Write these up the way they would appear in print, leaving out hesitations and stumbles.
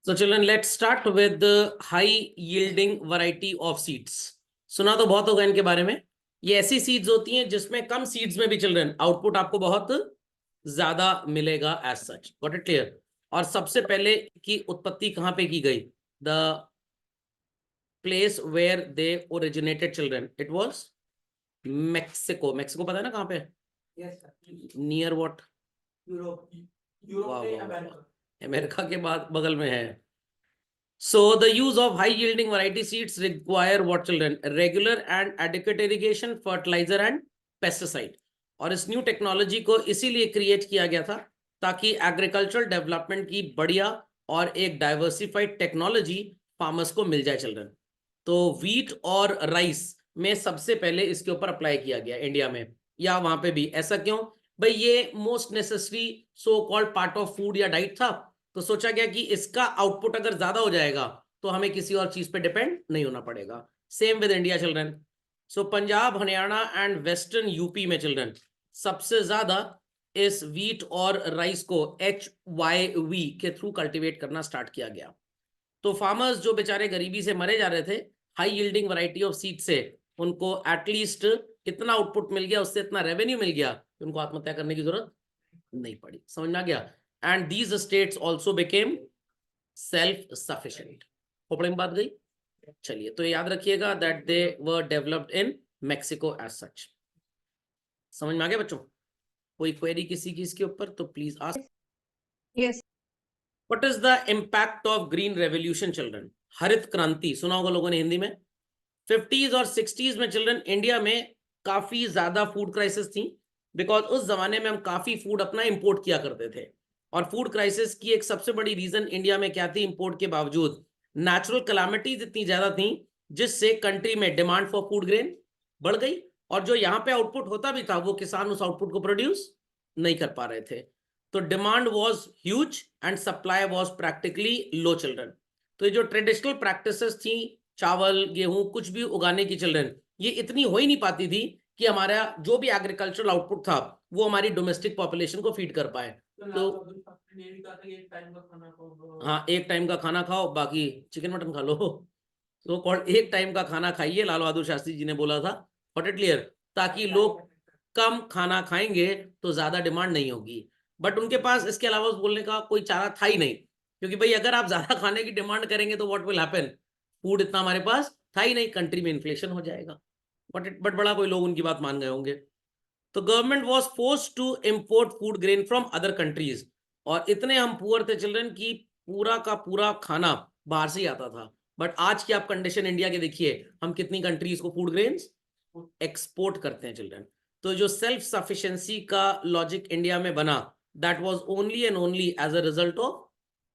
So children, let's start with the high yielding variety of seeds. सुना तो बहुत होगा इनके बारे में। ये ऐसी सीड्स होती हैं जिसमें कम सीड्स में भी चिल्ड्रन आउटपुट आपको बहुत ज्यादा मिलेगा as such. Got it clear? और सबसे पहले की उत्पत्ति कहां पे की गई? The place where they originated children, it was Mexico. Mexico पता है ना कहां पे? Near what? यूरोप। अमेरिका के बाद बगल में है। So the use of high yielding variety seeds require what children? Regular and adequate irrigation, fertilizer and pesticide. और इस न्यू टेक्नोलॉजी को इसीलिए क्रिएट किया गया था ताकि एग्रीकल्चरल डेवलपमेंट की बढ़िया और एक डाइवर्सिफाइड टेक्नोलॉजी फार्मर्स को मिल जाए चिल्ड्रन। तो व्हीट और राइस में सबसे पहले इसके ऊपर अप्लाई किया गया इंडिया में या वहां पे भी। ऐसा क्यों भाई? ये most necessary so called part of food या डाइट था, तो सोचा गया कि इसका आउटपुट अगर ज्यादा हो जाएगा तो हमें किसी और चीज पे डिपेंड नहीं होना पड़ेगा। Same with India children. So Punjab, Haryana and western UP में चिल्ड्रन सबसे ज्यादा इस व्हीट और राइस को HYV के थ्रू कल्टीवेट करना स्टार्ट किया गया। तो फार्मर्स जो बेचारे गरीबी से मरे जा रहे थे, high yielding variety of seed से उनको एटलीस्ट इतना आउटपुट मिल गया, उससे इतना रेवेन्यू मिल गया कि उनको आत्महत्या करने की जरूरत नहीं पड़ी। समझ में आ गया? And these states also became self-sufficient। Khopde में बात गई? चलिए, तो याद रखिएगा that they were developed in Mexico as such। समझ में आ गया बच्चों? कोई क्वेरी किसी की इसके ऊपर तो please ask. Yes. What is the impact of green revolution children? हरित क्रांति सुना होगा लोगों ने हिंदी में। 50s और 60s में चिल्ड्रन इंडिया में काफी ज्यादा फूड क्राइसिस थी, बिकॉज उस जमाने में हम काफी फूड अपना इंपोर्ट किया करते थे। और फूड क्राइसिस की एक सबसे बड़ी रीजन इंडिया में क्या थी? इंपोर्ट के बावजूद नेचुरल कैलामिटीज इतनी ज्यादा थी जिससे कंट्री में डिमांड फॉर फूड ग्रेन बढ़ गई, और जो यहाँ पे आउटपुट होता भी था वो किसान उस आउटपुट को प्रोड्यूस नहीं कर पा रहे थे। तो demand was huge and supply was practically low children. तो ये जो ट्रेडिशनल प्रैक्टिसेस थी, चावल गेहूं कुछ भी उगाने की चिल्ड्रन, ये इतनी हो ही नहीं पाती थी कि हमारा जो भी एग्रीकल्चरल आउटपुट था वो हमारी डोमेस्टिक पॉपुलेशन को फीड कर पाए। तो हाँ, एक टाइम का खाना खाओ, बाकी चिकन मटन खा लो। तो कॉल्ड एक टाइम का खाना खाइए, लाल बहादुर शास्त्री जी ने बोला था। Got it clear? ताकि लोग कम खाना खाएंगे तो ज्यादा डिमांड नहीं होगी। बट उनके पास इसके अलावा बोलने का कोई चारा था ही नहीं, क्योंकि भाई अगर आप ज्यादा खाने की डिमांड करेंगे तो व्हाट विल हैपन? फूड इतना हमारे पास था ही नहीं, कंट्री में इन्फ्लेशन हो जाएगा। बट बड़ा कोई लोग उनकी बात मान गए होंगे। तो government was forced to import food grain from other countries. और इतने हम पुअर थे चिल्ड्रन की पूरा का पूरा खाना बाहर से ही आता था। बट आज की आप कंडीशन इंडिया के देखिए, हम कितनी कंट्रीज को फूड ग्रेन्स एक्सपोर्ट करते हैं चिल्ड्रन। तो जो सेल्फ सफिशिएंसी का लॉजिक इंडिया में बना, that was only and only as a result of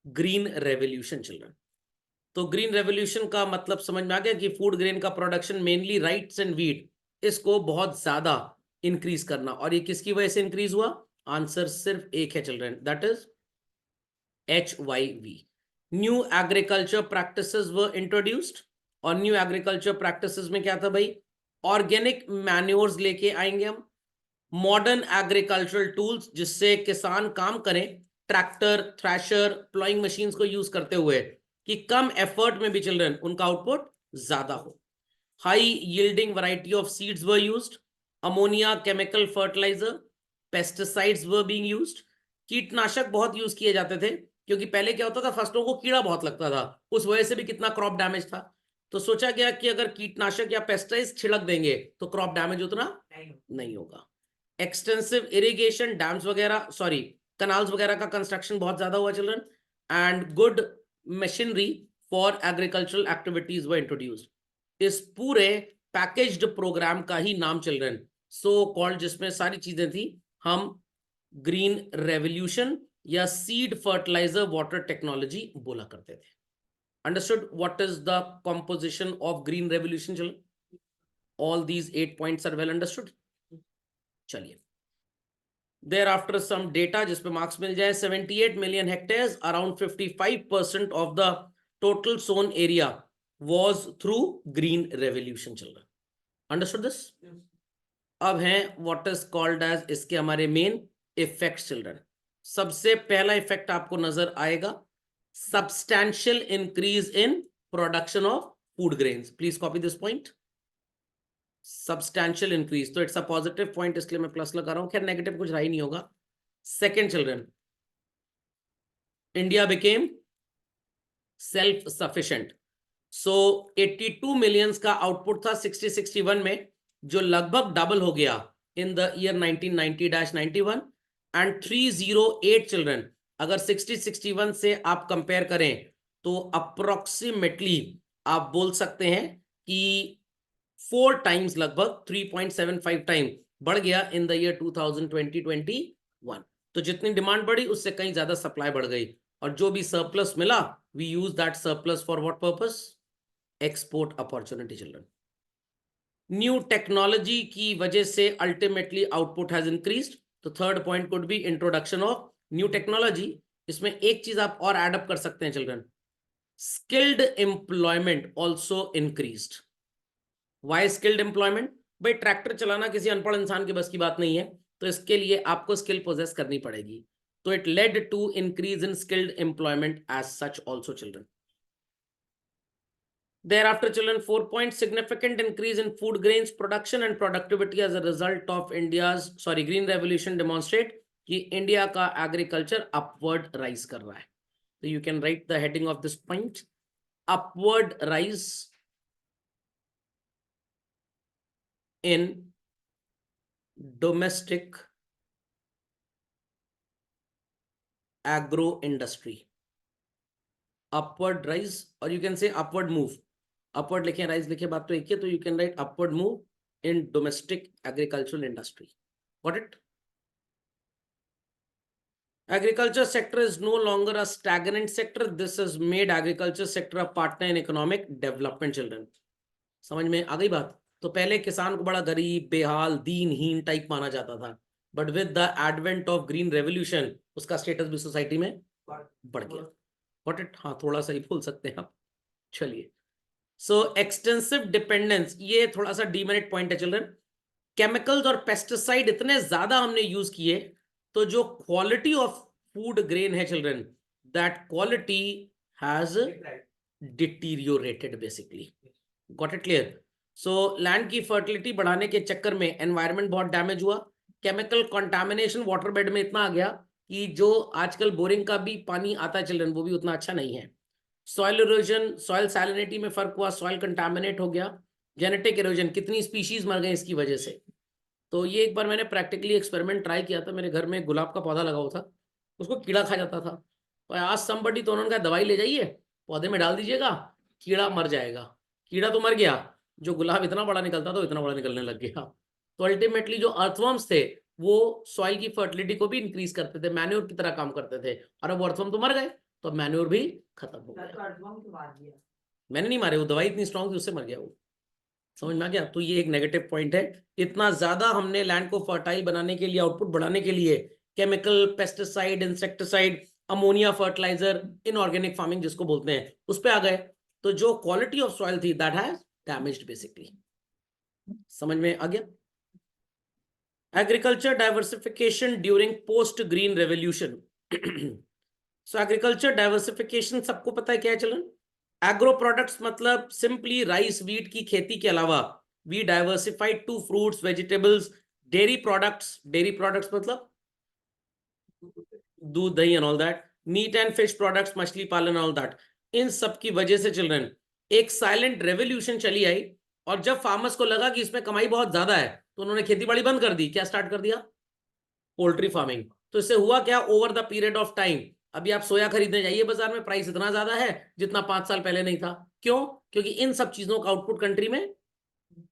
green revolution children. तो ग्रीन रेवोल्यूशन का मतलब समझ में आ गया कि फूड ग्रेन का production mainly rice and wheat, इसको बहुत ज्यादा इंक्रीज करना। और ये किसकी वजह से इंक्रीज हुआ? आंसर सिर्फ एक है children, that is HYV। New agriculture practices were introduced. और न्यू एग्रीकल्चर प्रैक्टिसेस में क्या था भाई? ऑर्गेनिक मैन्योर्स लेके आएंगे हम, मॉडर्न एग्रीकल्चरल टूल्स जिससे किसान काम करें, ट्रैक्टर, थ्रेशर, प्लॉइंग मशीन्स को यूज करते हुए कि कम एफर्ट में भी चिल्ड्रन उनका आउटपुट ज्यादा हो। High yielding variety of seeds were used, ammonia chemical fertilizer, pesticides were being used. कीटनाशक बहुत यूज किए जाते थे, क्योंकि पहले क्या होता था, फसलों को कीड़ा बहुत लगता था, उस वजह से भी कितना क्रॉप डैमेज था। तो सोचा गया कि अगर कीटनाशक या पेस्टिसाइड्स छिड़क देंगे तो क्रॉप डैमेज उतना नहीं होगा। एक्सटेंसिव इरिगेशन, डैम्स वगैरह, सॉरी कनाल्स वगैरह का कंस्ट्रक्शन बहुत ज्यादा हुआ children, and good machinery for agricultural activities were introduced. इस पूरे पैकेज्ड प्रोग्राम का ही नाम चिल्ड्रन सो कॉल्ड, जिसमें सारी चीजें थी, हम ग्रीन रेवोल्यूशन या सीड फर्टिलाइजर वाटर टेक्नोलॉजी बोला करते थे। Understood what is the composition of green revolution children? All these 8 points are well understood. चलिए, thereafter some data जिसपे मार्क्स मिल जाए। 78 million hectares, around 55% of the total sown area was through green revolution children। Understood this? Yes. अब हैं what is called as इसके हमारे main effects children। सबसे पहला इफेक्ट आपको नजर आएगा, substantial increase in production of food grains. Please copy this point, substantial increase, तो इट्स अ पॉजिटिव पॉइंट, इसलिए मैं प्लस लगा रहा हूं। खैर नेगेटिव कुछ रहा ही नहीं होगा। Second children, India became self sufficient. So 82 millions का आउटपुट था 60-61 में, जो लगभग डबल हो गया in the year 1990-91 and 308 children. अगर 60-61 से आप कंपेयर करें तो अप्रोक्सीमेटली आप बोल सकते हैं कि 4 टाइम्स, लगभग 3.75 टाइम बढ़ गया इन द ईयर 2020-21। तो जितनी डिमांड बढ़ी उससे कहीं ज्यादा सप्लाई बढ़ गई, और जो भी सरप्लस मिला we use that surplus for what purpose? Export opportunity children. New technology की वजह से अल्टीमेटली आउटपुट हैज इंक्रीज्ड। तो third point could be introduction of new technology. इसमें एक चीज आप और एड अप कर सकते हैं children, skilled employment also increased. Why skilled employment? भाई ट्रैक्टर चलाना किसी अनपढ़ इंसान के बस की बात नहीं है, तो इसके लिए आपको स्किल पोजेस करनी पड़ेगी। तो it led to increase in skilled employment as such also children. Thereafter, children, 4 point significant increase in food grains production and productivity as a result of green revolution demonstrate कि India का agriculture upward rise कर रहा है। तो you can write the heading of this point, upward rise in domestic agro industry. Upward rise, और you can say upward move. Upward लिखे, rise लिखे, बात तो एक ही है, तो you can write upward move in domestic agricultural industry. Got it? Agriculture sector is no longer a stagnant sector. This has made agriculture sector a partner in economic development children. समझ में आ गई बात? तो पहले किसान को बड़ा गरीब, बेहाल, दीनहीन टाइप माना जाता था, but with the advent of green revolution उसका स्टेटस भी सोसाइटी में बढ़ गया। Got it? हाँ, थोड़ा सा ही बोल सकते हैं आप। चलिए, सो एक्सटेंसिव डिपेंडेंस, ये थोड़ा सा डीमेरिट पॉइंट है चिल्ड्रन। केमिकल्स और पेस्टिसाइड इतने ज्यादा हमने यूज किए, तो जो क्वालिटी ऑफ फूड ग्रेन है children, that quality has deteriorated basically. Got it clear? So land की फर्टिलिटी बढ़ाने के चक्कर में एनवायरनमेंट बहुत डैमेज हुआ। केमिकल कंटामिनेशन वाटर बेड में इतना आ गया कि जो आजकल बोरिंग का भी पानी आता है चिल्ड्रन, वो भी उतना अच्छा नहीं है। सॉइल इरोजन, सॉइल सैलिनिटी में फर्क हुआ, सॉइल कंटामिनेट हो गया। जेनेटिक इरोजन, कितनी स्पीशीज मर गए इसकी वजह से। तो ये एक बार मैंने प्रैक्टिकली एक्सपेरिमेंट ट्राई किया था। मेरे घर में गुलाब का पौधा लगा हुआ था, उसको कीड़ा खा जाता था। तो आज समबडी, तो उन्होंने कहा दवाई ले जाइए, पौधे में डाल दीजिएगा, कीड़ा मर जाएगा। कीड़ा तो मर गया, जो गुलाब इतना बड़ा निकलता था वो इतना बड़ा निकलने लग गया। तो अल्टीमेटली जो अर्थवर्म्स थे वो सॉइल की फर्टिलिटी को भी इंक्रीज करते थे, मैन्योर की तरह काम करते थे, और अब अर्थवर्म तो मर गए, तो मैन्योर भी खत्म हो गया। मैंने नहीं मारे, वो दवाई इतनी स्ट्रॉन्ग थी उससे मर गया वो। समझ में आ गया? तो ये एक नेगेटिव पॉइंट है। इतना ज्यादा हमने लैंड को फर्टाइल बनाने के लिए, आउटपुट बढ़ाने के लिए chemical, pesticide, insecticide, ammonia fertiliser, inorganic farming जिसको बोलते हैं, उस पे आ गए, तो जो क्वालिटी ऑफ सॉइल थी दैट हैज डैमेज्ड बेसिकली। समझ में आ गया? Agriculture diversification during post green revolution. So agriculture diversification सबको पता है क्या है चलन? एग्रो प्रोडक्ट्स मतलब सिंपली राइस, वीट की खेती के अलावा we diversified to fruits, vegetables, dairy products. Dairy products मतलब दूध, दही and all that, meat and fish products, मछली पालन, ऑल दैट। इन सब की वजह से चिल्ड्रन एक साइलेंट रेवोल्यूशन चली आई, और जब फार्मर्स को लगा कि इसमें कमाई बहुत ज्यादा है तो उन्होंने खेती बाड़ी बंद कर दी। क्या स्टार्ट कर दिया? Poultry farming. तो इससे हुआ क्या? Over the period of time, अभी आप सोया खरीदने जाइए बाजार में, प्राइस इतना ज्यादा है जितना 5 साल पहले नहीं था। क्यों? क्योंकि इन सब चीजों का आउटपुट कंट्री में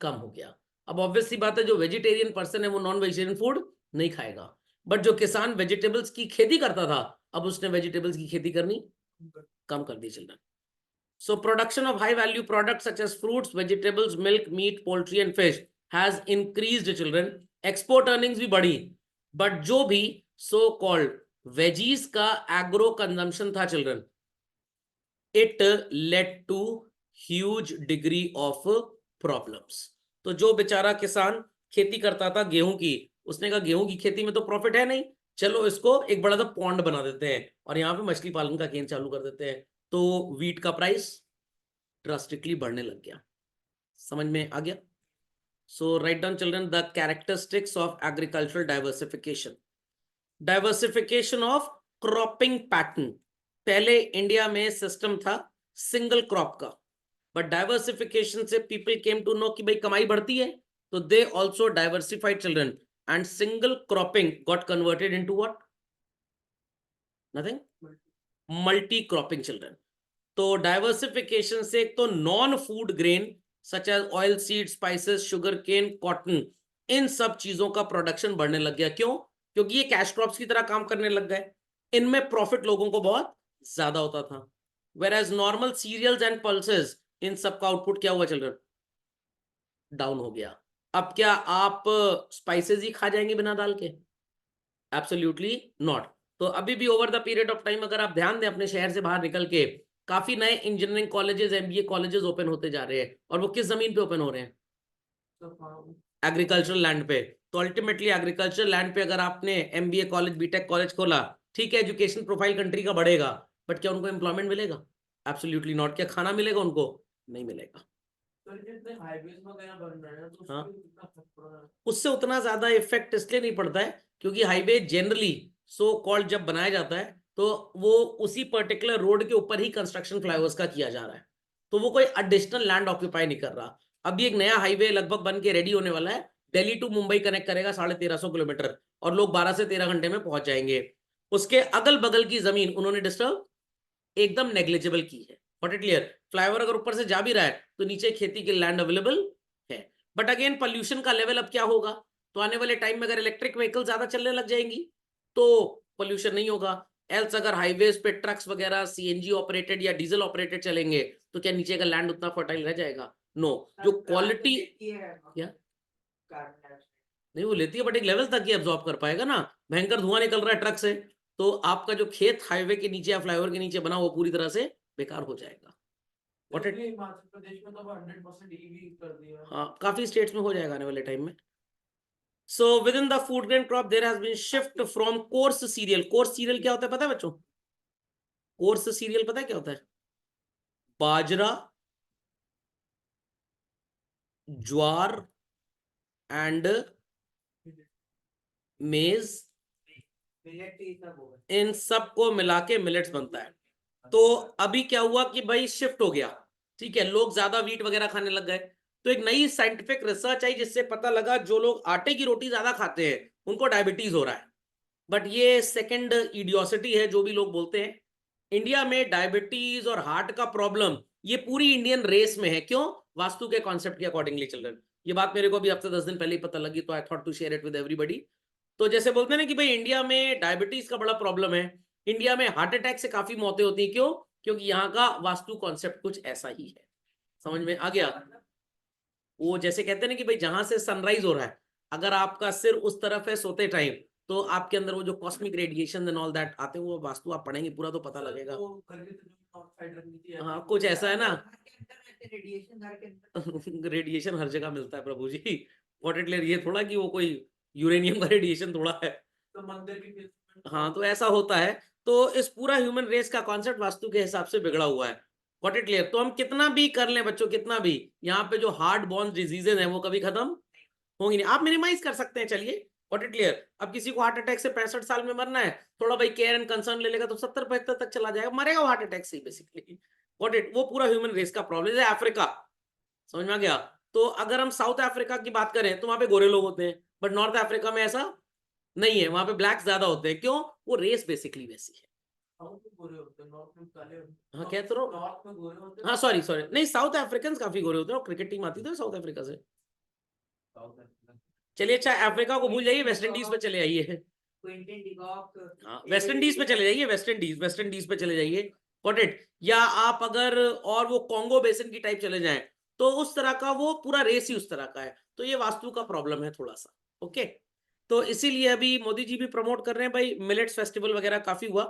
कम हो गया। अब ऑब्वियस सी बात है, जो वेजिटेरियन पर्सन है वो नॉन वेजिटेरियन फूड नहीं खाएगा, बट जो किसान वेजिटेबल्स की खेती करता था, अब उसने वेजिटेबल्स की खेती करनी कम कर the children. So production of high value products such as fruits, vegetables, milk, meat, poultry and fish has increased children. Export earnings भी बढ़ी, but जो भी so called veggies का agro consumption था children, it led to huge degree of problems. तो जो बेचारा किसान खेती करता था गेहूं की, उसने कहा गेहूं की खेती में तो प्रॉफिट है नहीं, चलो इसको एक बड़ा सा पॉन्ड बना देते हैं और यहाँ पे मछली पालन का केंद्र चालू कर देते हैं, तो वीट का प्राइस ड्रास्टिकली बढ़ने लग गया। समझ में आ गया? So write down children the characteristics of agricultural diversification. Diversification of cropping pattern. पहले इंडिया में सिस्टम था सिंगल क्रॉप का, बट डाइवर्सिफिकेशन से पीपल केम टू नो कि भाई कमाई बढ़ती है, तो they also diversified children and single cropping got converted into what? Nothing, multi cropping children. तो डाइवर्सिफिकेशन से एक तो non food grain such as oil seed, spices, sugar cane, cotton, इन सब चीजों का प्रोडक्शन बढ़ने लग गया। क्यों? क्योंकि ये कैश क्रॉप्स की तरह काम करने लग गए, इनमें प्रॉफिट लोगों को बहुत ज्यादा होता था। Whereas normal cereals and pulses, इन सब का आउटपुट क्या हुआ चिल्ड्रन? डाउन हो गया। अब क्या आप स्पाइसेस ही खा जाएंगे बिना दाल के? Absolutely not. तो अभी भी over the period of time अगर आप ध्यान दें अपने शहर से बाहर निकल के, काफी नए engineering colleges, MBA colleges open होते जा रहे हैं, और वो किस जमीन पे ओपन हो रहे हैं? एग्रीकल्चरल लैंड पे। तो अल्टीमेटली एग्रीकल्चरल लैंड पे अगर आपने एमबीए कॉलेज, बीटेक कॉलेज खोला, ठीक है, एजुकेशन प्रोफाइल कंट्री का बढ़ेगा, बट क्या उनको एम्प्लॉयमेंट मिलेगा? Absolutely not. क्या खाना मिलेगा उनको? नहीं मिलेगा। हाँ, उससे उतना ज्यादा इफेक्ट इसलिए नहीं पड़ता है क्योंकि हाईवे जनरली सो कॉल्ड जब बनाया जाता है तो वो उसी पर्टिकुलर रोड के ऊपर ही कंस्ट्रक्शन फ्लाईओवर्स का किया जा रहा है, तो वो कोई एडिशनल लैंड ऑक्यूपाई नहीं कर रहा। अभी एक नया हाईवे लगभग बन के रेडी होने वाला है, दिल्ली टू मुंबई कनेक्ट करेगा 1350 किलोमीटर, और लोग 12 से 13 घंटे में पहुंच जाएंगे। उसके अगल बगल की जमीन उन्होंने डिस्टर्ब एकदम नेग्लिजिबल की है। What it clear? फ्लाईओवर अगर ऊपर से जा भी रहा है तो नीचे खेती के लैंड अवेलेबल है। बट अगेन पॉल्यूशन का लेवल अब क्या होगा? तो आने वाले टाइम में अगर इलेक्ट्रिक व्हीकल ज्यादा चलने लग जाएंगी तो पॉल्यूशन नहीं होगा। एल्स अगर हाईवेज पे ट्रक्स वगैरह सीएनजी ऑपरेटेड या डीजल ऑपरेटेड चलेंगे तो क्या नीचे का लैंड उतना फर्टाइल रह जाएगा? नो। जो क्वालिटी क्या नहीं वो लेती है, बट एक लेवल तक ही एब्जॉर्ब कर पाएगा ना। भयंकर धुआं निकल रहा है ट्रक से, तो आपका जो खेत हाईवे के नीचे या फ्लाईओवर के नीचे बना वो पूरी तरह से बेकार हो जाएगा। हिमाचल प्रदेश में तो 100% ईवी कर दिया। हाँ, काफी स्टेट्स में हो जाएगा आने वाले टाइम में। So within the food grain crop there has been shift from coarse cereal. Coarse cereal क्या होता है पता है बच्चों? कोर्स सीरियल पता है क्या होता है? बाजरा, ज्वार एंड मेज, इन सब को मिला के मिलेट्स बनता है। तो अभी क्या हुआ कि भाई शिफ्ट हो गया, ठीक है, लोग ज्यादा वीट वगैरह खाने लग गए, तो एक नई साइंटिफिक रिसर्च आई जिससे पता लगा जो लोग आटे की रोटी ज्यादा खाते हैं उनको डायबिटीज हो रहा है। बट ये सेकंड इडियोसिटी है जो भी लोग बोलते हैं। इंडिया में डायबिटीज और हार्ट का प्रॉब्लम ये पूरी इंडियन रेस में है। क्यों? वास्तु के कॉन्सेप्ट के अकॉर्डिंगली चिल्ड्रन। ये बात मेरे को भी हफ्ते 10 दिन पहले ही पता लगी, तो I thought to share it with everybody. तो जैसे बोलते हैं ना कि भाई इंडिया में डायबिटीज का बड़ा प्रॉब्लम है, इंडिया में हार्ट अटैक से काफी मौतें होती हैं। क्यों? क्योंकि यहाँ का वास्तु कॉन्सेप्ट कुछ ऐसा ही है। समझ में आ गया? वो जैसे कहते हैं ना कि भाई जहां से सनराइज हो रहा है, अगर आपका सिर उस तरफ है सोते टाइम, तो आपके अंदर वो जो cosmic radiation and all that आते हैं, वो वास्तु आप पढ़ेंगे पूरा तो पता लगेगा। हाँ, कुछ ऐसा है ना। रेडिएशन हर जगह मिलता है प्रभु जी। व्हाट इट ये थोड़ा कि वो कोई यूरेनियम का रेडिएशन थोड़ा है, तो मंदिर भी। हाँ, तो ऐसा होता है। तो इस पूरा ह्यूमन रेस का कॉन्सेप्ट वास्तु के हिसाब से बिगड़ा हुआ है। What it clear? तो हम कितना भी कर लें बच्चों, कितना भी, यहाँ पे जो हार्ट बॉर्न डिजीजेज हैं वो कभी खत्म होंगी नहीं। आप मिनिमाइज कर सकते हैं, चलिए। What it clear? अब किसी को हार्ट अटैक से 65 साल में मरना है, थोड़ा भाई केयर एंड कंसर्न ले लेगा तो 70-75 तक चला जाएगा, मरेगा वो हार्ट अटैक से बेसिकली। व्हाट इट, वो पूरा ह्यूमन रेस का प्रॉब्लम है। अफ्रीका, समझ में आ गया? तो अगर हम साउथ अफ्रीका की बात करें तो वहां पे गोरे लोग होते हैं, बट नॉर्थ अफ्रीका में ऐसा नहीं है, वहां पे ब्लैक ज्यादा होते हैं। क्यों? वो रेस बेसिकली वैसी है। हाँ, कह तो हाँ, सॉरी सॉरी, नहीं, साउथ अफ्रीकन काफी गोरे होते हैं, क्रिकेट टीम आती थी साउथ अफ्रीका से। चलिए, अच्छा, अफ्रीका को भूल जाइए, वेस्ट इंडीज पे चले आइए। हाँ, वेस्ट इंडीज पे चले जाइए, वेस्ट इंडीज पे चले जाइए। Got it? या आप अगर और वो कॉन्गो बेसिन की टाइप चले जाएं तो उस तरह का वो पूरा रेस ही उस तरह का है। तो ये वास्तु का प्रॉब्लम है थोड़ा सा। ओके, तो इसीलिए अभी मोदी जी भी प्रमोट कर रहे हैं भाई, मिलेट्स फेस्टिवल वगैरह काफी हुआ।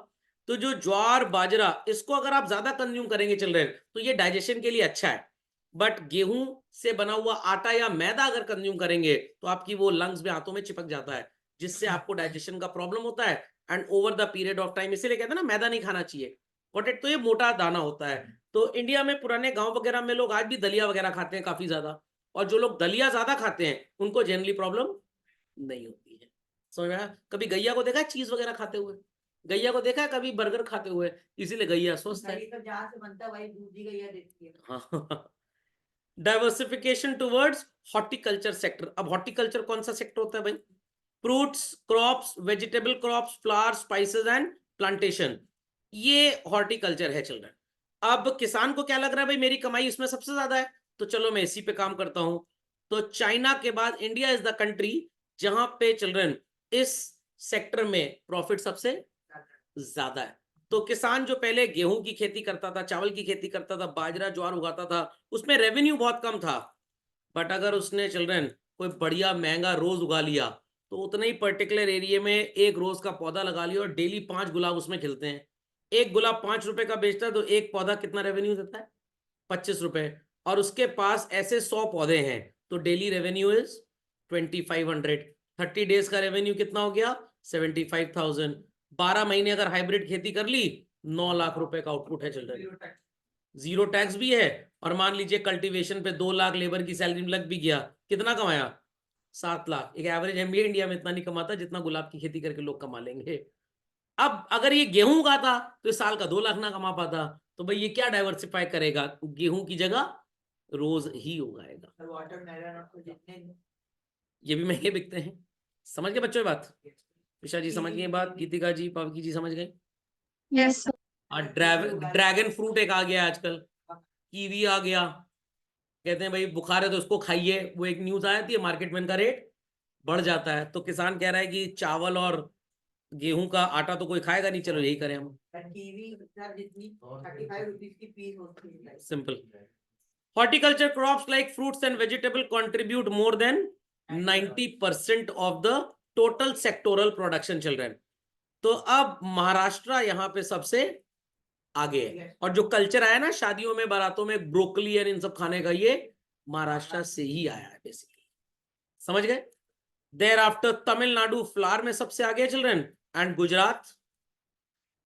तो जो ज्वार बाजरा, इसको अगर आप ज्यादा कंज्यूम करेंगे चिल्ड्रन तो ये डाइजेशन के लिए अच्छा है। बट गेहूं से बना हुआ आटा या मैदा अगर कंज्यूम करेंगे तो आपकी वो लंग्स में, हाथों में चिपक जाता है, जिससे आपको डाइजेशन का प्रॉब्लम होता है and over the period of time, इसीलिए कहते हैं ना मैदा नहीं खाना चाहिए। पोटेट तो ये मोटा दाना होता है। तो इंडिया में पुराने गांव वगैरह में लोग आज भी दलिया वगैरह खाते हैं काफी ज्यादा, और जो लोग दलिया ज्यादा खाते हैं उनको जनरली प्रॉब्लम नहीं होती है। समझ में आया? कभी गैया को देखा है चीज वगैरह खाते हुए? गैया को देखा है कभी बर्गर खाते हुए? इसीलिए गैया स्वस्थ है। जहाँ से बनता है वही दूधी गैया देती है। हाँ। Diversification towards horticulture sector. अब हॉर्टिकल्चर कौन सा सेक्टर होता है भाई? Fruits crops, vegetable crops, flowers, spices and plantation, ये हॉर्टिकल्चर है चिल्ड्रन। अब किसान को क्या लग रहा है भाई मेरी कमाई इसमें सबसे ज्यादा है, तो चलो मैं इसी पे काम करता हूं। तो चाइना के बाद इंडिया इज द कंट्री जहां पे चिल्ड्रन इस सेक्टर में प्रॉफिट सबसे ज्यादा है। तो किसान जो पहले गेहूं की खेती करता था, चावल की खेती करता था, बाजरा ज्वार उगाता था, उसमें रेवेन्यू बहुत कम था। बट अगर उसने चिल्ड्रन कोई बढ़िया महंगा रोज उगा लिया, तो उतने ही पर्टिकुलर एरिया में एक रोज का पौधा लगा लिया और डेली 5 गुलाब उसमें खिलते हैं। एक गुलाब 5 रुपए का बेचता है, तो एक पौधा कितना रेवेन्यू देता है? 25 रुपए। और उसके पास ऐसे 100 पौधे हैं, तो डेली रेवेन्यू इज 2500। 30 डेज का रेवेन्यू कितना हो गया? 75,000। 12 महीने अगर हाइब्रिड खेती कर ली, 9 लाख रुपए का आउटपुट है चिल्ड्रन। जीरो टैक्स भी है, और मान लीजिए कल्टीवेशन पे 2 लाख लेबर की सैलरी में लग भी गया, कितना कमाया? 7 लाख। एक एवरेज एमबीए इंडिया में इतना नहीं कमाता जितना गुलाब की खेती करके लोग कमा लेंगे। अब अगर ये गेहूं उगाता तो इस साल का 2 लाख ना कमा पाता। तो भाई ये क्या डाइवर्सिफाई करेगा? गेहूं की जगह रोज ही उगाएगा। वाटरमेलन ये भी महंगे बिकते हैं। समझ गए बच्चों ये बात? विशा जी समझ गए बात? गीतिका जी, पावकी जी समझ गए? यस और ड्रैगन फ्रूट एक आ गया आजकल, कीवी आ गया। कहते हैं भाई बुखार है तो उसको खाइए, वो एक न्यूज आया थी, मार्केट में इनका रेट बढ़ जाता है। तो किसान कह रहा है कि चावल और गेहूं का आटा तो कोई खाएगा नहीं, चलो यही करें हम। कीवी जितनी 35 रुपीस की पीस होती है। Simple. Horticulture crops like fruits and vegetable contribute more than 90% of the total sectoral production children. तो अब महाराष्ट्र यहाँ पे सबसे आगे है। और जो कल्चर आया ना शादियों में, बारातों में ब्रोकली और इन सब खाने का, ये महाराष्ट्र से ही आया है बेसिकली। समझ गए? देयर आफ्टर तमिलनाडु फ्लावर में सबसे आगे चिल्ड्रन, एंड गुजरात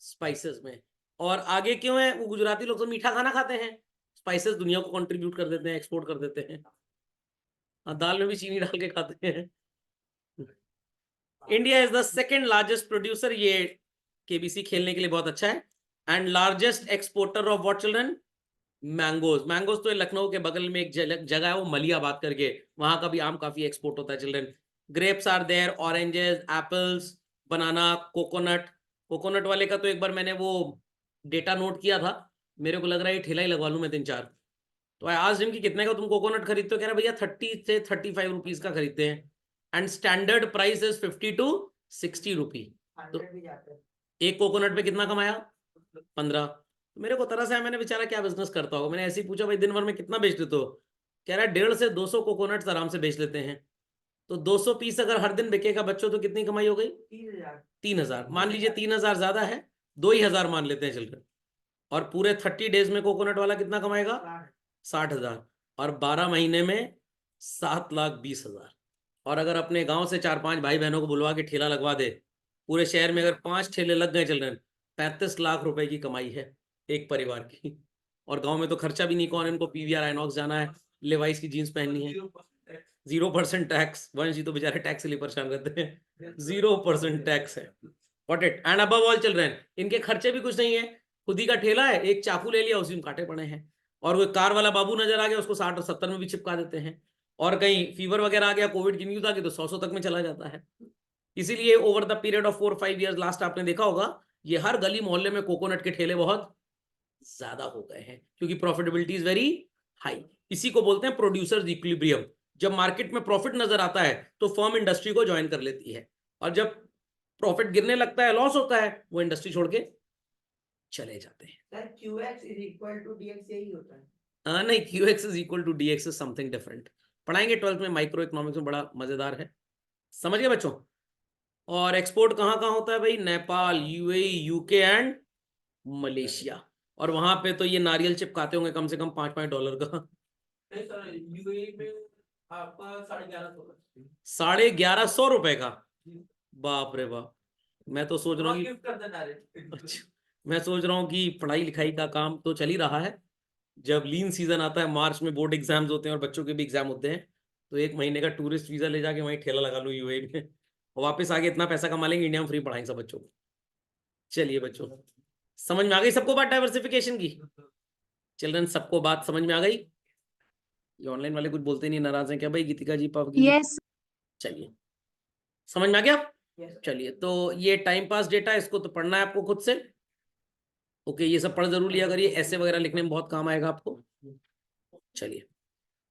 स्पाइसेस में। और आगे क्यों है? वो गुजराती लोग तो मीठा खाना खाते हैं, स्पाइसेस दुनिया को कंट्रीब्यूट कर देते हैं, एक्सपोर्ट कर देते हैं। दाल में भी चीनी डाल के खाते हैं। India is the second largest producer, ये केबीसी खेलने के लिए बहुत अच्छा है। And largest exporter of what children? Mangoes. Mangoes तो लखनऊ के बगल में एक जगह है वो मलियाबाद करके, वहां का भी आम काफी एक्सपोर्ट होता है children. Grapes are there, oranges, apples, banana, coconut. Coconut वाले का तो एक बार मैंने वो डेटा नोट किया था, मेरे को लग रहा है ये ठेला ही लगवा लूं मैं 3-4। तो आज दिन की कितने का तुम कोकोनट खरीदते हो? कह रहे भैया 30 से 35 रुपीज का खरीदते हैं, and standard price is 50 to 60 रुपी। तो एक कोकोनट पे कितना कमाया? 15। तो मेरे को तरस है, मैंने बेचारा क्या बिजनेस करता होगा, मैंने ऐसे ही पूछा भाई दिन भर में कितना बेच देते हो? कह रहा है 150 से 200 कोकोनट्स आराम से बेच लेते हैं। तो 200 पीस अगर हर दिन बिकेगा बच्चों, तो कितनी कमाई हो गई? 3,000। मान लीजिए 3,000 ज्यादा है, 2,000 मान लेते हैं चिल्ड्रन। और पूरे 30 डेज में कोकोनट वाला कितना कमाएगा? 60,000। और 12 महीने में 7,20,000। और अगर अपने गांव से 4-5 भाई बहनों को बुलवा के ठेला लगवा दे, पूरे शहर में अगर 5 ठेले लग गए चिल्ड्रन, 35 लाख रुपए की कमाई है एक परिवार की। और गांव में तो खर्चा भी नहीं, कौन इनको पीवीआर आइनॉक्स जाना है, लेवाइस की जीन्स पहननी है। 0% टैक्स। वंश जी तो बेचारे टैक्स के लिए परेशान रहते हैं। 0% टैक्स है। What it and above all children, इनके खर्चे भी कुछ नहीं है। खुद ही का ठेला है, एक चाकू ले लिया उसी में काटे पड़े हैं। और कोई कार वाला बाबू नजर आ गया, उसको 60 और 70 में भी चिपका देते हैं। और कहीं फीवर वगैरह आ गया, कोविड की न्यूज आ गई, तो 100 तक में चला जाता है। इसीलिए over the period of 4-5 years last आपने देखा होगा, ये हर गली मोहल्ले में कोकोनट के ठेले बहुत ज्यादा हो गए हैं, क्योंकि प्रॉफिटेबिलिटी इज वेरी हाई। इसी को बोलते हैं प्रोड्यूसर्स इक्विलिब्रियम। जब मार्केट में प्रॉफिट नजर आता है तो फर्म इंडस्ट्री को ज्वाइन कर लेती है, और जब प्रॉफिट गिरने लगता है, लॉस होता है, वो इंडस्ट्री छोड़ के चले जाते हैं। Sir QX is equal to DX यही होता है? नहीं, QX is equal to DX is something different. पढ़ाएंगे 12th में, माइक्रो इकोनॉमिक्स में, बड़ा मजेदार है। समझ गए बच्चों? और एक्सपोर्ट कहाँ कहाँ होता है भाई? Nepal, UAE, UK and Malaysia. और वहां पे तो ये नारियल चिपकाते होंगे कम से कम $5-5 का। यूएई में आपका 1150 $1150 का? बाप रे बाप, मैं तो सोच रहा हूँ कि अच्छा, मैं सोच रहा हूँ कि पढ़ाई लिखाई का काम तो चल ही रहा है। जब लीन सीजन आता है, मार्च में बोर्ड एग्जाम्स होते हैं और बच्चों के भी एग्जाम होते हैं, तो एक महीने का टूरिस्ट वीजा ले जाके वहीं ठेला लगा लूँ यूएई में, और वापस आके इतना पैसा कमा लेंगे, इंडिया में फ्री पढ़ाएंगे सब बच्चों को। चलिए बच्चों, समझ में आ गई सबको बात डाइवर्सिफिकेशन की? चिल्ड्रन, सबको बात समझ में आ गई? ये ऑनलाइन वाले कुछ बोलते नहीं, नाराज हैं क्या भाई? गीतिका जी, पावकी जी? यस। चलिए, समझ में आ गया? Yes. चलिए, तो ये टाइम पास डेटा, इसको तो पढ़ना है आपको खुद से। ओके, ये सब पढ़ जरूर लिया करिए, ऐसे वगैरह लिखने में बहुत काम आएगा आपको। चलिए,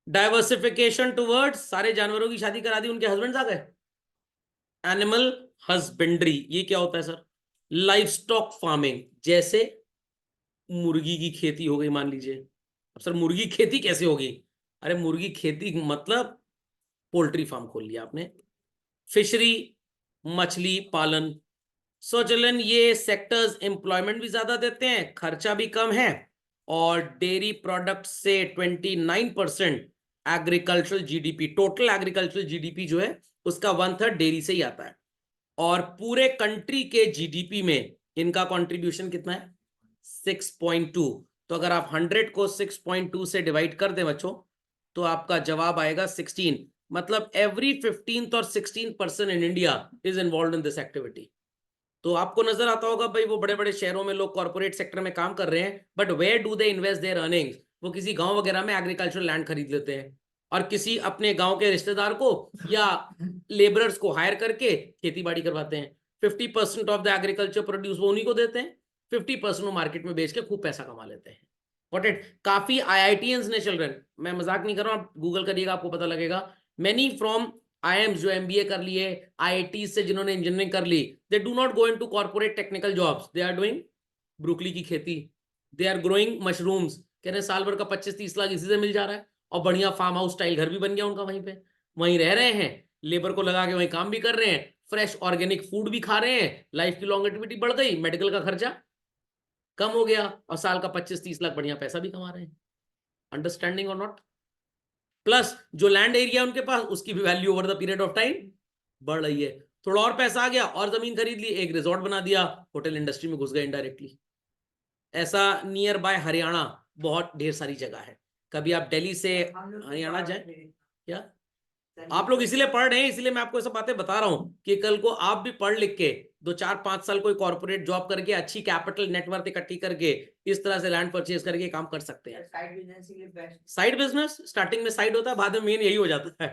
डाइवर्सिफिकेशन टुवर्ड्स, सारे जानवरों की शादी करा दी, उनके हस्बैंड आ गए। एनिमल हस्बेंड्री, ये क्या होता है सर? लाइफ स्टॉक फार्मिंग, जैसे मुर्गी की खेती हो गई मान लीजिए। अब सर मुर्गी खेती कैसे होगी? अरे मुर्गी खेती मतलब पोल्ट्री फार्म खोल लिया आपने। फिशरी, मछली पालन। सो चिल्ड्रन, ये सेक्टर्स एम्प्लॉयमेंट भी ज्यादा देते हैं, खर्चा भी कम है, और डेयरी प्रोडक्ट से 29% agricultural GDP, total agricultural GDP जो है उसका 1/3 डेयरी से ही आता है। और पूरे कंट्री के जीडीपी में इनका कंट्रीब्यूशन कितना है? 6.2। तो अगर आप 100 को 6.2 से डिवाइड कर दें बच्चों, तो आपका जवाब आएगा 16। मतलब एवरी 15th और 16% in India is involve in this activity. तो आपको नजर आता होगा भाई, वो बड़े बड़े शहरों में लोग कॉर्पोरेट सेक्टर में काम कर रहे हैं, but where do they invest their earnings? वो किसी गांव वगैरह में एग्रीकल्चरल लैंड खरीद लेते हैं, और किसी अपने गांव के रिश्तेदार को या लेबरर्स को हायर करके खेती बाड़ी करवाते हैं। 50% ऑफ द एग्रीकल्चर प्रोड्यूस वो उन्हीं को देते हैं, 50% वो मार्केट में बेच के खूब पैसा कमा लेते हैं। वॉट इट, काफी आईआईटीएंस ने, चिल्ड्रन मैं मजाक नहीं कर रहा हूं, आप गूगल करिएगा आपको पता लगेगा, मेनी फ्रॉम आईएम्स जो एमबीए कर लिए, आईआईटी से जिन्होंने इंजीनियरिंग कर ली, they do not go into corporate technical jobs, they are doing broccoli की खेती, दे आर ग्रोइंग मशरूम्स। कह रहे साल भर का 25-30 लाख इसी से मिल जा रहा है, और बढ़िया फार्म हाउस स्टाइल घर भी बन गया उनका वहीं पे, वहीं रह रहे हैं, लेबर को लगा के वहीं काम भी कर रहे हैं, फ्रेश ऑर्गेनिक फूड भी खा रहे हैं, लाइफ की लॉन्गेटिविटी बढ़ गई, मेडिकल का खर्चा कम हो गया, और साल का 25-30 लाख बढ़िया पैसा भी कमा रहे हैं। अंडरस्टैंडिंग और नॉट? प्लस जो लैंड एरिया उनके पास, उसकी भी value over the period of time बढ़ रही है। थोड़ा और पैसा आ गया और जमीन खरीद ली, एक रिजॉर्ट बना दिया, होटल इंडस्ट्री में घुस गए इनडायरेक्टली। ऐसा नियर बाय हरियाणा बहुत ढेर सारी जगह है। कभी आप दिल्ली से हरियाणा जाएं क्या? आप लोग इसीलिए पढ़ रहे हैं, इसीलिए मैं आपको ये सब बातें बता रहा हूं कि कल को आप भी पढ़ लिख के 2-4-5 साल कोई कॉर्पोरेट जॉब करके अच्छी कैपिटल नेटवर्थ इकट्ठी करके इस तरह से लैंड परचेज करके काम कर सकते हैं। साइड बिजनेस स्टार्टिंग में साइड होता है, बाद में मेन यही हो जाता है।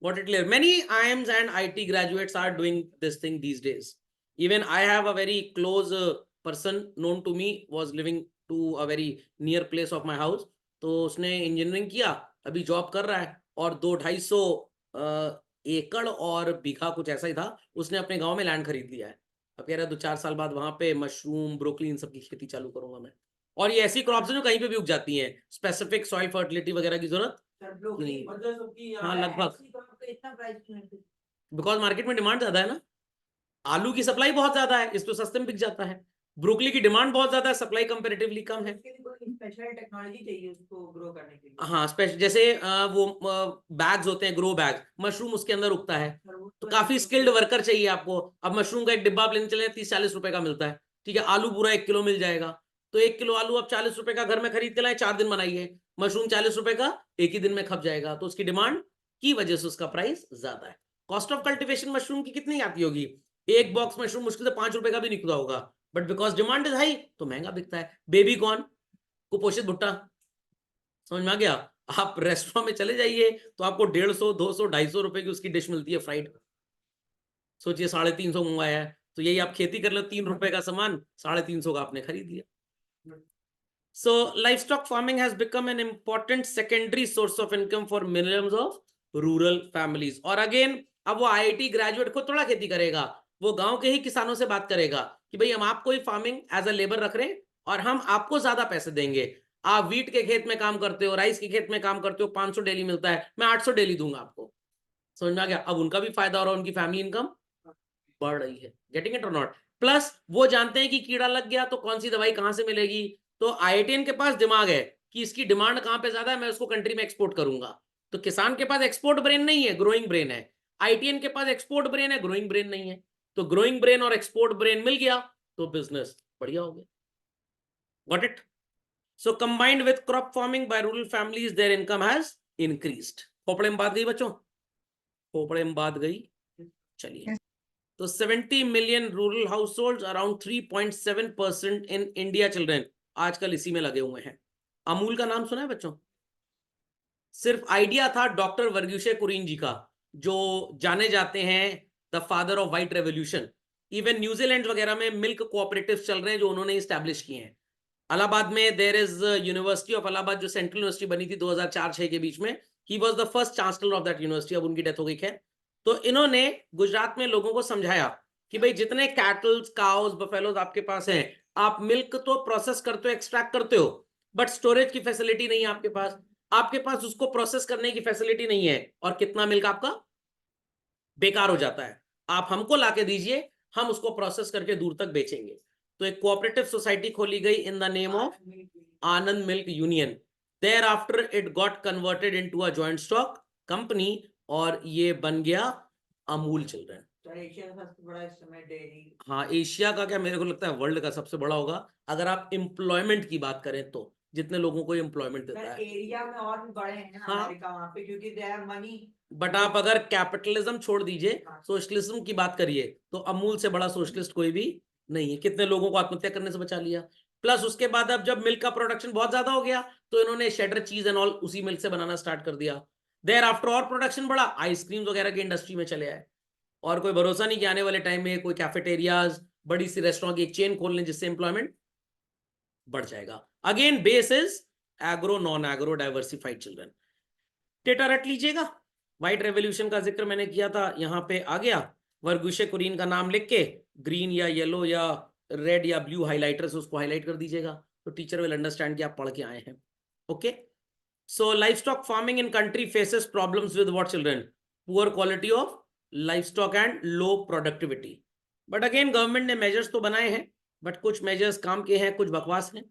What it clear? Many IIMs and IT graduates are doing this thing these days. Even I have a very close person known to me was living to a very near place of my house. तो उसने engineering किया, अभी job कर रहा है, और 200-250 एकड़ और बीघा कुछ ऐसा ही था, उसने अपने गांव में लैंड खरीद लिया है। अब कह रहा है 2-4 साल बाद वहां पे मशरूम, ब्रोकली, इन सब की खेती चालू करूंगा मैं। और ये ऐसी क्रॉप्स हैं जो कहीं पे भी उग जाती हैं, स्पेसिफिक सॉइल फर्टिलिटी वगैरह की जरूरत नहीं। हाँ लगभग, बिकॉज मार्केट में डिमांड ज्यादा है ना, आलू की सप्लाई बहुत ज्यादा है, इस तो सस्ते में बिक जाता है। ब्रोकली की डिमांड बहुत ज्यादा है, सप्लाई कंपैरेटिवली कम है। स्पेशल टेक्नोलॉजी चाहिए उसको ग्रो करने के लिए। हाँ स्पेशल, जैसे वो बैग्स होते हैं, ग्रो बैग, मशरूम उसके अंदर उगता है, तो काफी स्किल्ड वर्कर चाहिए आपको। अब मशरूम का एक डिब्बा आप लेने चले 30-40 रुपए का मिलता है, ठीक है, आलू पूरा 1 किलो मिल जाएगा, तो 1 किलो आलू आप 40 रुपए का घर में खरीद के लाए, 4 दिन बनाइए, मशरूम 40 रुपए का एक ही दिन में खप जाएगा, तो उसकी डिमांड की वजह से उसका प्राइस ज्यादा है। कॉस्ट ऑफ कल्टिवेशन मशरूम की कितनी आती होगी? एक बॉक्स मशरूम मुश्किल से 5 रुपए का भी निकलता होगा, but because demand is high तो महंगा बिकता है। बेबी कॉर्न, कुपोषित भुट्टा, समझ में आ गया? आप रेस्टोरेंट में चले जाइए तो आपको 150, 200, 250 रुपए की उसकी डिश मिलती है फ्राइड। सोचिए 350 मंगवाया है, तो यही आप खेती कर लो, 3 रुपए का सामान 350 का आपने खरीद लिया। So livestock farming has become an important secondary source of income for millions of rural families. और अगेन, अब वो आईआईटी ग्रेजुएट को थोड़ा खेती करेगा, वो गांव के ही किसानों से बात करेगा कि भाई हम आपको ही फार्मिंग एज अ लेबर रख रहे हैं और हम आपको ज्यादा पैसे देंगे। आप वीट के खेत में काम करते हो, राइस के खेत में काम करते हो, 500 डेली मिलता है, मैं 800 डेली दूंगा आपको। समझ में आ गया? अब उनका भी फायदा हो रहा है, उनकी फैमिली इनकम बढ़ रही है। गेटिंग इट और नॉट? प्लस वो जानते हैं कि कीड़ा लग गया तो कौन सी दवाई कहां से मिलेगी, तो आईआईटीएन के पास दिमाग है कि इसकी डिमांड कहां पे ज्यादा है, मैं उसको कंट्री में एक्सपोर्ट करूंगा। तो किसान के पास एक्सपोर्ट ब्रेन नहीं है, ग्रोइंग ब्रेन है। ITN के पास एक्सपोर्ट ब्रेन है, ग्रोइंग ब्रेन नहीं है, तो ग्रोइंग ब्रेन और एक्सपोर्ट ब्रेन मिल गया तो बिजनेस बढ़िया हो गया. Got it? So combined with crop farming by rural families, their income has increased. Khopde में बात गई बच्चों, खोपड़े में बात गई. चलिए, तो 70 million rural households, around 3.7% in India children आजकल इसी में लगे हुए हैं. अमूल का नाम सुना है बच्चों? सिर्फ आइडिया था डॉक्टर वर्गीशे कुरीन जी का, जो जाने जाते हैं the father of white revolution. Even New Zealand वगैरह में मिल्क कोऑपरेटिव्स चल रहे हैं जो उन्होंने इस्टेब्लिश किए हैं. इलाहाबाद में there is university of Allahabad, जो सेंट्रल यूनिवर्सिटी बनी थी 2004-6 के बीच में. He was the first chancellor of that university. अब उनकी डेथ हो गई है. तो इन्होंने गुजरात में लोगों को समझाया कि भाई जितने कैटल्स, काउस, बफेलोज आपके पास हैं, आप मिल्क तो प्रोसेस करते हो, एक्सट्रैक्ट करते हो, बट स्टोरेज की फैसिलिटी नहीं है आपके पास. आपके पास उसको प्रोसेस करने की फैसिलिटी नहीं है, और कितना मिल्क आपका बेकार हो जाता है. आप हमको लाके दीजिए, हम उसको प्रोसेस करके दूर तक बेचेंगे. तो एक कोऑपरेटिव सोसाइटी खोली गई in the name of Anand milk union. Thereafter it got converted into a joint stock company, और ये बन गया अमूल चिल्ड्रन. एशिया का सबसे बड़ा इस समय डेयरी. हाँ, एशिया का क्या, मेरे को लगता है वर्ल्ड का सबसे बड़ा होगा अगर आप एम्प्लॉयमेंट की बात करें तो. जितने लोगों को एम्प्लॉयमेंट देता है. एरिया में और भी बड़े हैं ना, हाँ. अमेरिका वहाँ पे, क्योंकि दे हैव मनी. बट आप अगर कैपिटलिज्म छोड़ दीजिए, सोशलिज्म की बात करिए, तो अमूल से बड़ा सोशलिस्ट कोई भी नहीं है. कितने लोगों को आत्महत्या करने से बचा लिया. प्लस उसके बाद अब जब मिल्क का प्रोडक्शन बहुत ज्यादा हो गया, तो इन्होंने शेडर चीज एंड ऑल उसी मिल्क से बनाना स्टार्ट कर दिया. देयर आफ्टर और प्रोडक्शन बढ़ा, आइसक्रीम वगैरह की इंडस्ट्री में चले आए. और कोई भरोसा नहीं कि आने वाले टाइम में कोई कैफेटेरियाज, बड़ी सी रेस्टोरेंट की एक चेन खोल लें, जिससे एम्प्लॉयमेंट बढ़ जाएगा. Again base is agro, non agro, diversified children. Data रट लीजिएगा. व्हाइट रेवोल्यूशन का जिक्र मैंने किया था, यहां पे आ गया. वर्गीशे कुरीन का नाम लिख के ग्रीन या येलो या रेड या ब्लू हाइलाइटर से उसको हाईलाइट कर दीजिएगा, तो टीचर विल अंडरस्टैंड कि आप पढ़ के आए हैं. Okay. So livestock farming in country faces problems with what children? Poor quality of livestock and low productivity. But again government ने मेजर्स तो बनाए हैं, बट कुछ मेजर्स काम के हैं, कुछ बकवास हैं.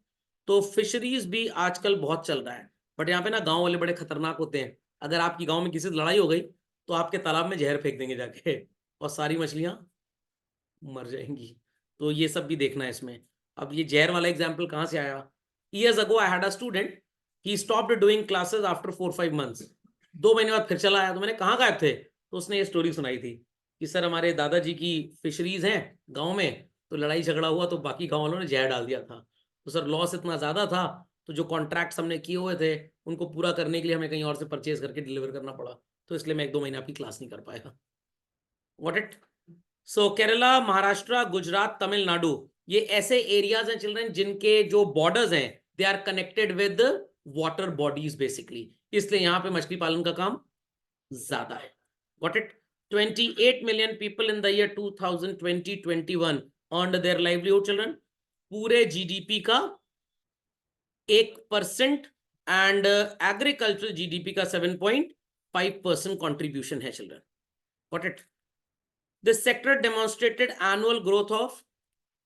तो फिशरीज भी आजकल बहुत चल रहा है. बट यहाँ पे ना गांव वाले बड़े खतरनाक होते हैं. अगर आपकी गांव में किसी से लड़ाई हो गई, तो आपके तालाब में जहर फेंक देंगे जाके, और सारी मछलियां मर जाएंगी. तो ये सब भी देखना है इसमें. अब ये जहर वाला एग्जाम्पल कहाँ से आया? Years ago I had a student, he stopped doing classes after 4-5 months. 2 महीने बाद फिर चला आया. तो मैंने कहाँ गायब थे? तो उसने ये स्टोरी सुनाई थी कि सर हमारे दादाजी की फिशरीज हैं गाँव में, तो लड़ाई झगड़ा हुआ तो बाकी गाँव वालों ने जहर डाल दिया था. तो सर लॉस इतना ज्यादा था, तो जो कॉन्ट्रैक्ट्स हमने किए हुए थे उनको पूरा करने के लिए हमें कहीं और से परचेज करके डिलीवर करना पड़ा. तो इसलिए मैं 1-2 महीने आपकी क्लास नहीं कर पाया. What it. So Kerala, Maharashtra, Gujarat, Tamil Nadu, ये ऐसे एरियाज हैं चिल्ड्रन जिनके जो बॉर्डर्स हैं they are connected with water bodies basically, इसलिए यहां पे मछली पालन का काम ज्यादा है. Got it. 28 million people in the year 2020-21 earned their livelihood children. पूरे जीडीपी का 1% एंड एग्रीकल्चरल जीडीपी का 7.5% कंट्रीब्यूशन है children. Got it. This sector demonstrated annual growth of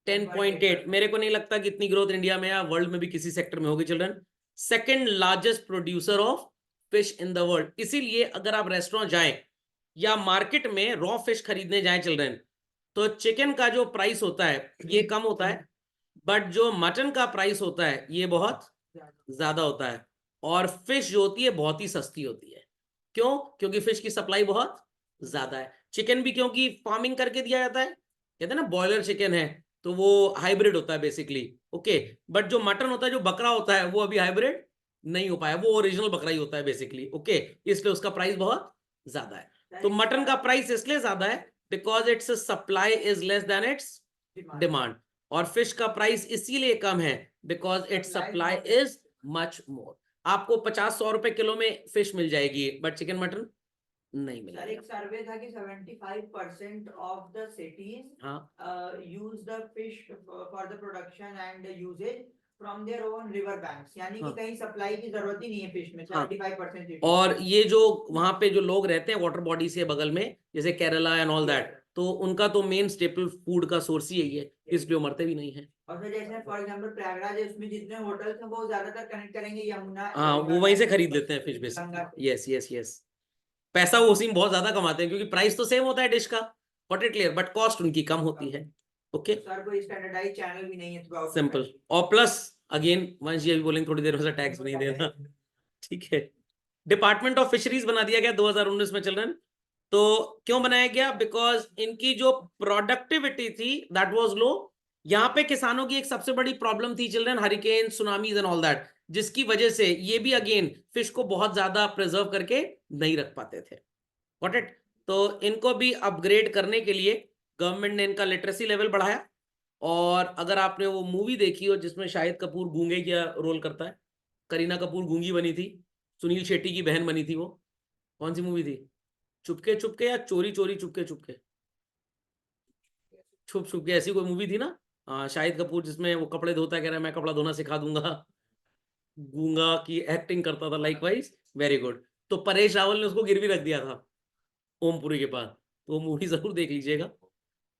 10.8. मेरे को नहीं लगता कि इतनी ग्रोथ इंडिया में या वर्ल्ड में भी किसी सेक्टर में होगी children. Second largest producer of fish in the world. इसीलिए अगर आप रेस्टोरेंट जाएं या मार्केट में रॉ फिश खरीदने जाएं चिल्ड्रन, तो चिकन का जो प्राइस होता है ये कम होता है, बट जो मटन का प्राइस होता है ये बहुत ज्यादा होता है. और फिश जो होती है बहुत ही सस्ती होती है. क्यों? क्योंकि फिश की सप्लाई बहुत ज्यादा है. चिकन भी क्योंकि फार्मिंग करके दिया जाता है, कहते हैं ना बॉयलर चिकन है, तो वो हाइब्रिड होता है बेसिकली. ओके. बट जो मटन होता है, जो बकरा होता है, वो अभी हाइब्रिड नहीं हो पाया, वो ओरिजिनल बकरा ही होता है बेसिकली. ओके. इसलिए उसका प्राइस बहुत ज्यादा है. तो मटन का प्राइस इसलिए ज्यादा है because it's supply is less than it's demand. और फिश का प्राइस इसीलिए कम है because it's supply is much more. आपको 50-100 रुपए किलो में फिश मिल जाएगी, बट चिकन मटन नहीं मिलेगा. एक सर्वे था कि 75% of the cities use the fish for the production and uses from their own river banks, यानी कि कहीं सप्लाई की जरूरत ही नहीं है फिश में. 75%. और ये जो वहां पे जो लोग रहते हैं वाटर बॉडी से बगल में, जैसे केरला एंड ऑल दैट, तो उनका तो मेन स्टेपल फूड का सोर्स ही यही है, इसलिए मरते भी नहीं है. और फिर जैसे फॉर एग्जांपल प्रयागराज है, उसमें जितने होटल्स हैं वो ज्यादातर कनेक्ट करेंगे यमुना. हाँ, वो वहीं से खरीद लेते हैं fish basically. Yes yes yes. पैसा वो उसी में बहुत ज्यादा कमाते हैं क्योंकि प्राइस तो सेम होता है डिश का, what it clear, but cost उनकी कम होती है। ओके, सर कोई स्टैंडर्डाइज चैनल भी नहीं है throughout the सिंपल। country। और प्लस अगेन वंश जी अभी बोलेंगे थोड़ी देर में टैक्स नहीं देना, ठीक है। डिपार्टमेंट ऑफ फिशरीज बना दिया गया 2019 में चिल्ड्रन। तो क्यों बनाया गया? बिकॉज इनकी जो प्रोडक्टिविटी थी दैट वाज लो। यहां पे किसानों की एक सबसे बड़ी प्रॉब्लम थी children, hurricane, tsunamis and all that, जिसकी वजह से ये भी अगेन फिश को बहुत ज्यादा प्रिजर्व करके नहीं रख पाते थे। Got it? तो इनको भी अपग्रेड करने के लिए गवर्नमेंट ने इनका लिटरेसी लेवल बढ़ाया। और अगर आपने वो मूवी देखी हो जिसमें शाहिद कपूर गूंगे का रोल करता है, करीना कपूर गूंगी बनी थी, सुनील शेट्टी की बहन बनी थी, वो कौन सी मूवी थी? चुपके चुपके या चोरी चोरी चुपके चुपके, छुप छुप के, ऐसी कोई मूवी थी ना। शाहिद कपूर जिसमें वो कपड़े धोता है, कह रहा है मैं कपड़ा धोना सिखा दूंगा, गूंगा की एक्टिंग करता था लाइक वाइज, वेरी गुड। तो परेश रावल ने उसको गिरवी रख दिया था ओमपुरी के पास, तो वो मूवी जरूर देख लीजिएगा।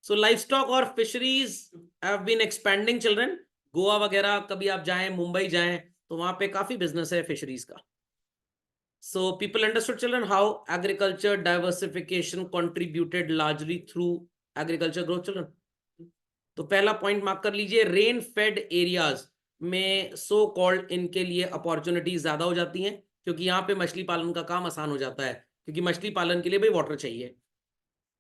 सो लाइवस्टॉक और fisheries have been expanding children. Goa वगैरह कभी आप जाएं, मुंबई जाएं, तो वहां पे काफी बिजनेस है फिशरीज का। So people understood children how agriculture diversification contributed largely through agriculture growth children. तो पहला पॉइंट मार्क कर लीजिए, रेन फेड एरियाज में सो कॉल्ड इनके लिए अपॉर्चुनिटीज ज्यादा हो जाती हैं, क्योंकि यहाँ पे मछली पालन का काम आसान हो जाता है, क्योंकि मछली पालन के लिए भाई वाटर चाहिए।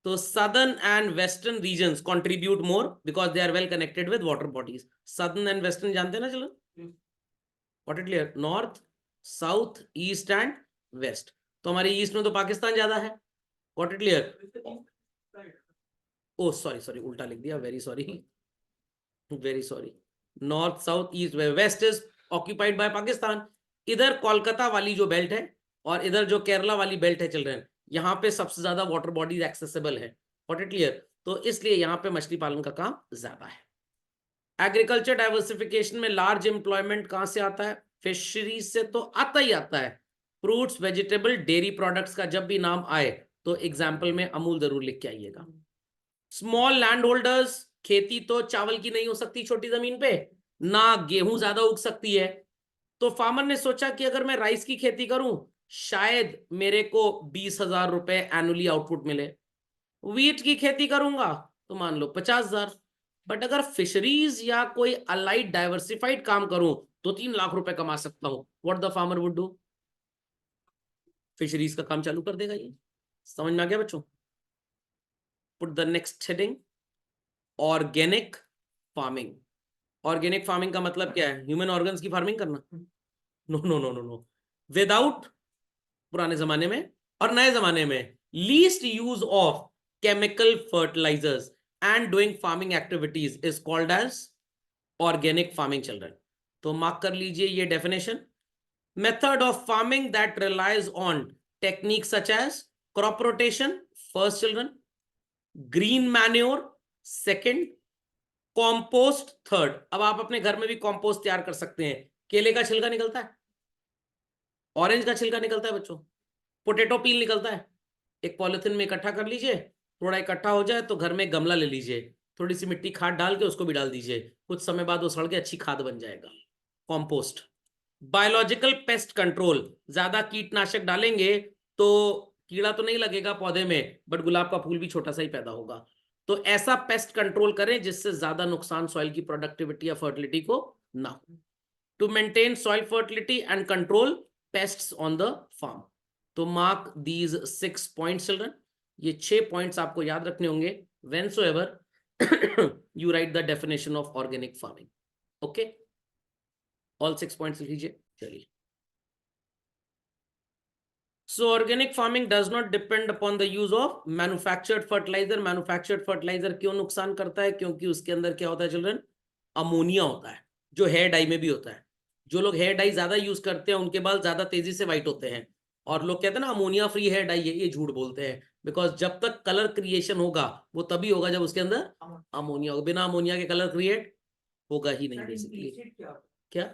तो southern and western regions contribute more because they are well connected with water bodies. Southern and western जानते हैं ना चलो, what it clear, north, south, east and west. तो हमारे ईस्ट में तो पाकिस्तान ज्यादा है, what it clear. Oh sorry sorry, उल्टा लिख दिया, very sorry, very sorry. North, south, east, west is occupied by Pakistan. इधर कोलकाता वाली जो बेल्ट है और इधर जो केरला वाली बेल्ट है चिल्ड्रन, यहाँ पे सबसे ज्यादा वाटर बॉडीज एक्सेसिबल है, व्हाट इट क्लियर। तो इसलिए यहाँ पे मछली पालन का काम ज्यादा है। एग्रीकल्चर डाइवर्सिफिकेशन में लार्ज एम्प्लॉयमेंट कहां से आता है? फिशरीज से तो आता ही आता है। फ्रूट्स, वेजिटेबल, डेयरी प्रोडक्ट्स का जब भी नाम आए तो एग्जाम्पल में अमूल जरूर लिख के आइएगा। स्मॉल लैंड होल्डर्स, खेती तो चावल की नहीं हो सकती छोटी जमीन पे, ना गेहूं ज्यादा उग सकती है। तो फार्मर ने सोचा कि अगर मैं राइस की खेती करूं शायद मेरे को 20,000 रुपए एनुअली आउटपुट मिले। वीट की खेती करूंगा तो मान लो 50,000। बट अगर फिशरीज या कोई अलाइड डाइवर्सिफाइड काम करूं तो 3 लाख रुपए कमा सकता हूं। What the farmer would do? Fisheries का काम चालू कर देगा ये। समझ में आ गया बच्चों? Put the next heading, organic farming. Organic farming का मतलब क्या है? ह्यूमन ऑर्गन्स की फार्मिंग करना? No no no no no. Without, पुराने जमाने में और नए जमाने में, least use of chemical fertilisers and doing farming activities is called as organic farming children. तो मार्क कर लीजिए ये definition. Method of farming that relies on technique such as crop rotation, first children, green manure, second, compost, third. अब आप अपने घर में भी कॉम्पोस्ट तैयार कर सकते हैं। केले का छिलका निकलता है, ऑरेंज का छिलका निकलता है बच्चों, पोटैटो पील निकलता है। एक पॉलिथिन में इकट्ठा कर लीजिए, थोड़ा इकट्ठा हो जाए तो घर में एक गमला ले लीजिए, थोड़ी सी मिट्टी खाद डाल के उसको भी डाल दीजिए, कुछ समय बाद वो सड़ के अच्छी खाद बन जाएगा, कॉम्पोस्ट। बायोलॉजिकल पेस्ट कंट्रोल, ज्यादा कीटनाशक डालेंगे तो कीड़ा तो नहीं लगेगा पौधे में, बट गुलाब का फूल भी छोटा सा ही पैदा होगा। तो ऐसा पेस्ट कंट्रोल करें जिससे ज्यादा नुकसान सॉइल की प्रोडक्टिविटी या फर्टिलिटी को ना हो। To maintain soil fertility and control pests on the farm. तो मार्क दीज 6 पॉइंट्स चिल्ड्रन। ये 6 पॉइंट्स आपको याद रखने होंगे whensoever you write the definition of organic farming. Okay, all 6 points लीजिए। चलिए, so organic farming does not depend upon the use of manufactured fertilizer। manufactured fertilizer क्यों नुकसान करता है? क्योंकि उसके अंदर क्या होता है चिल्ड्रन? अमोनिया होता है, जो हेयर डाई में भी होता है। जो लोग हेयर डाई ज्यादा यूज करते हैं उनके बाल ज्यादा तेजी से व्हाइट होते हैं। और लोग कहते हैं ना अमोनिया फ्री हेयर डाई है, ये झूठ बोलते हैं। बिकॉज जब तक कलर क्रिएशन होगा वो तभी होगा जब उसके अंदर अमोनिया होगा। बिना अमोनिया के कलर क्रिएट होगा ही नहीं बेसिकली। क्या?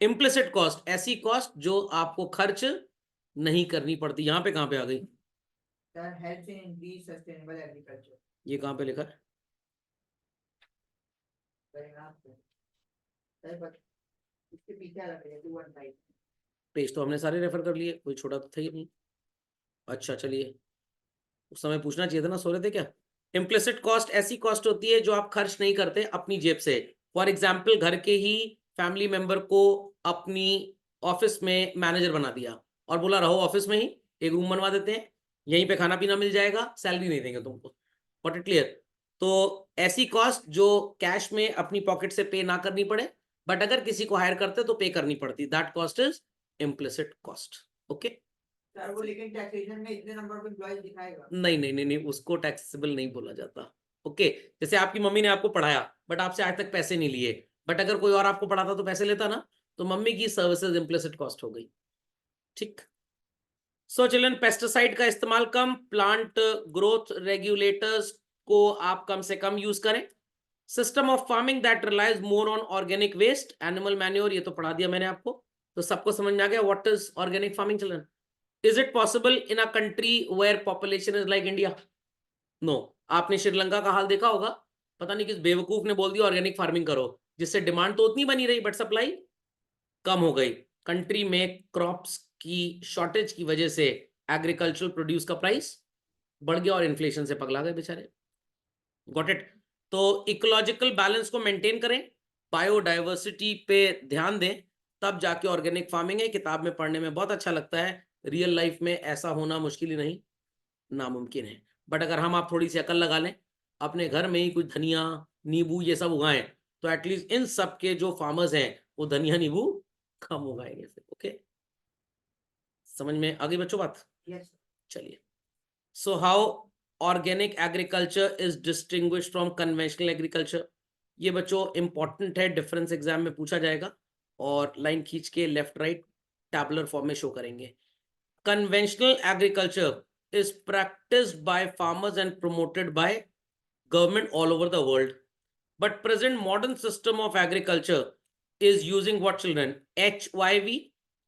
इम्प्लिसिट कॉस्ट, ऐसी कॉस्ट जो आपको खर्च नहीं करनी पड़ती। यहां पे कहां पे आ गई? helps in increase sustainable agriculture। ये कहां पे लिखा है? इसके पीछे आ रहा है 215। पेज तो हमने सारे रेफर कर लिए, कोई छोटा तो था ही नहीं। अच्छा चलिए, उस समय पूछना चाहिए था ना, सो रहे थे क्या? इम्प्लिसिट कॉस्ट ऐसी कॉस्ट होती है जो आप खर्च नहीं करते अपनी जेब से। फॉर एग्जाम्पल, घर के ही फैमिली मेंबर को अपनी ऑफिस में मैनेजर बना दिया और बोला रहो ऑफिस में ही, एक रूम बनवा देते हैं, यहीं पे खाना पीना मिल जाएगा, सैलरी नहीं देंगे तुमको। Got it clear? तो ऐसी कॉस्ट जो कैश में अपनी पॉकेट से पे ना करनी पड़े, बट अगर किसी को हायर करते तो पे करनी पड़ती, that cost is implicit cost. Okay, sir वो लेकिन टैक्सेशन में इतने नंबर ऑफ एम्प्लॉइज दिखाएगा? नहीं नहीं नहीं नहीं, उसको टैक्सेबल नहीं बोला जाता। ओके, जैसे आपकी मम्मी ने आपको पढ़ाया बट आपसे आज तक पैसे नहीं लिए, बट अगर कोई और आपको पढ़ाता तो पैसे लेता ना, तो मम्मी की सर्विसेज इम्प्लिसिट कॉस्ट हो गई। ठीक। सो चिल्ड्रन, पेस्टिसाइड का इस्तेमाल कम, प्लांट ग्रोथ रेगुलेटर्स को आप कम से कम यूज करें। System of farming that relies more on organic waste, animal manure, ये तो पढ़ा दिया मैंने आपको, तो सबको समझ में आ गया what is organic farming children. Is it possible in a country where population is like India? No. आपने श्रीलंका का हाल देखा होगा, पता नहीं किस बेवकूफ ने बोल दिया ऑर्गेनिक फार्मिंग करो, जिससे डिमांड तो उतनी बनी रही बट सप्लाई कम हो गई। कंट्री में क्रॉप्स की शॉर्टेज की वजह से एग्रीकल्चरल प्रोड्यूस का प्राइस बढ़ गया और इन्फ्लेशन से पगला गए बेचारे। Got it? तो इकोलॉजिकल बैलेंस को मेंटेन करें, बायोडाइवर्सिटी पे ध्यान दें, तब जाके ऑर्गेनिक फार्मिंग है। किताब में पढ़ने में बहुत अच्छा लगता है, रियल लाइफ में ऐसा होना मुश्किल ही नहीं, नामुमकिन है। बट अगर हम आप थोड़ी सी अकल लगा लें, अपने घर में ही कुछ धनिया नींबू ये सब उगाएं, तो एटलीस्ट इन सब के जो फार्मर्स हैं वो धनिया नींबू कम उगाएंगे। ओके, समझ में आ गई बच्चों बात? यस। चलिए, so how organic agriculture is distinguish from conventional agriculture, ये बच्चों इंपॉर्टेंट है, डिफरेंस एग्जाम में पूछा जाएगा, और लाइन खींच के लेफ्ट राइट टैबुलर फॉर्म में शो करेंगे। Conventional agriculture is practiced by farmers and promoted by government all over the world. But present modern system of agriculture is using what children? HYV,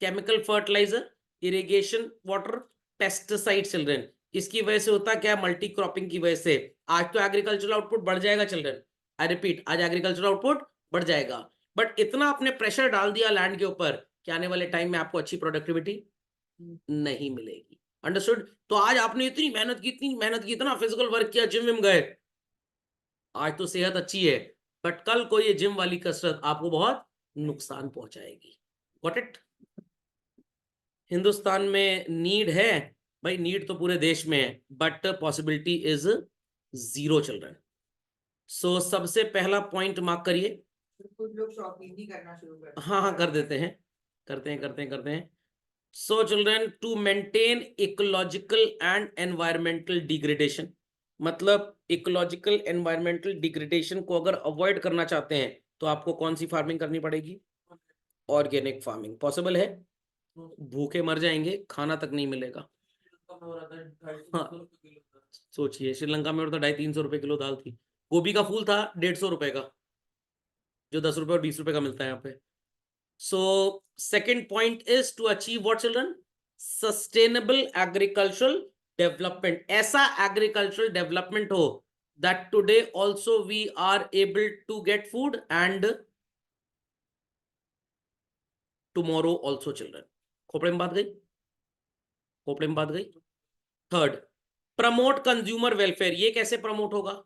chemical fertilizer, irrigation water, pesticide children. इसकी वजह से होता क्या? Multi cropping की वजह से आज तो एग्रीकल्चरल आउटपुट बढ़ जाएगा चिल्ड्रन, आई रिपीट, आज एग्रीकल्चरल आउटपुट बढ़ जाएगा, बट इतना आपने प्रेशर डाल दिया लैंड के ऊपर कि आने वाले टाइम में आपको अच्छी प्रोडक्टिविटी नहीं मिलेगी। अंडरस्टूड? तो आज आपने इतनी मेहनत की, इतनी मेहनत की, इतना फिजिकल वर्क किया, जिम विम गए, आज तो सेहत अच्छी है, बट कल को ये जिम वाली कसरत आपको बहुत नुकसान पहुंचाएगी। Got it? हिंदुस्तान में नीड है भाई, नीड तो पूरे देश में है, but possibility is zero children. So सबसे पहला पॉइंट मार्क करिए। कुछ लोग शौकीनी करना शुरू कर हाँ हाँ, कर देते हैं, करते हैं। So children, to maintain ecological and environmental degradation, मतलब इकोलॉजिकल एनवायरमेंटल डिग्रेडेशन को अगर अवॉइड करना चाहते हैं तो आपको कौन सी फार्मिंग करनी पड़ेगी? Organic farming. पॉसिबल है? भूखे मर जाएंगे, खाना तक नहीं मिलेगा। हाँ, सोचिए, श्रीलंका में तो 250-300 रुपए किलो दाल थी, गोभी का फूल था 150 रुपए का, जो 10 रुपए और 20 रुपए का मिलता है यहाँ पे। So second point is to achieve what children? Sustainable agricultural development. ऐसा agricultural development हो that today also we are able to get food and tomorrow also children. Khopde में बात गई? खोपड़े में बात गई? Third, promote consumer welfare. ये कैसे प्रमोट होगा?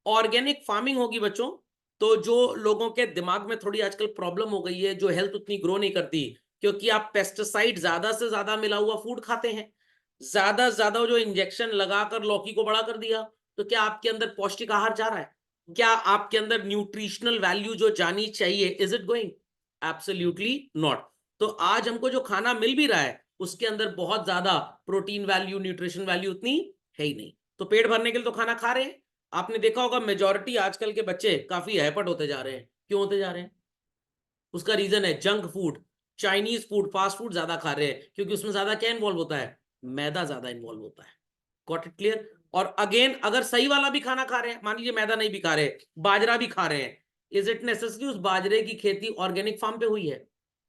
ऑर्गेनिक फार्मिंग होगी बच्चों, तो जो लोगों के दिमाग में थोड़ी आजकल प्रॉब्लम हो गई है, जो हेल्थ उतनी ग्रो नहीं करती, क्योंकि आप पेस्टिसाइड ज्यादा से ज्यादा मिला हुआ फूड खाते हैं, ज्यादा से ज्यादा जो इंजेक्शन लगाकर लौकी को बड़ा कर दिया, तो क्या आपके अंदर पौष्टिक आहार जा रहा है? क्या आपके अंदर न्यूट्रिशनल वैल्यू जो जानी चाहिए, is it going? Absolutely not. तो आज हमको जो खाना मिल भी रहा है उसके अंदर बहुत ज्यादा प्रोटीन वैल्यू, न्यूट्रिशन वैल्यू उतनी है ही नहीं। तो पेट भरने के लिए तो खाना खा रहे हैं। आपने देखा होगा मेजॉरिटी आजकल के बच्चे काफी हैपट होते जा रहे हैं। क्यों होते जा रहे हैं? उसका रीजन है junk food, Chinese food, fast food ज्यादा खा रहे हैं, क्योंकि उसमें ज्यादा क्या इन्वॉल्व होता है? मैदा ज्यादा इन्वॉल्व होता है। Got it clear? और अगेन, अगर सही वाला भी खाना खा रहे हैं, मान लीजिए मैदा नहीं भी खा रहे, बाजरा भी खा रहे हैं, इज इट नेसेसरी उस बाजरे की खेती ऑर्गेनिक फार्म पे हुई है?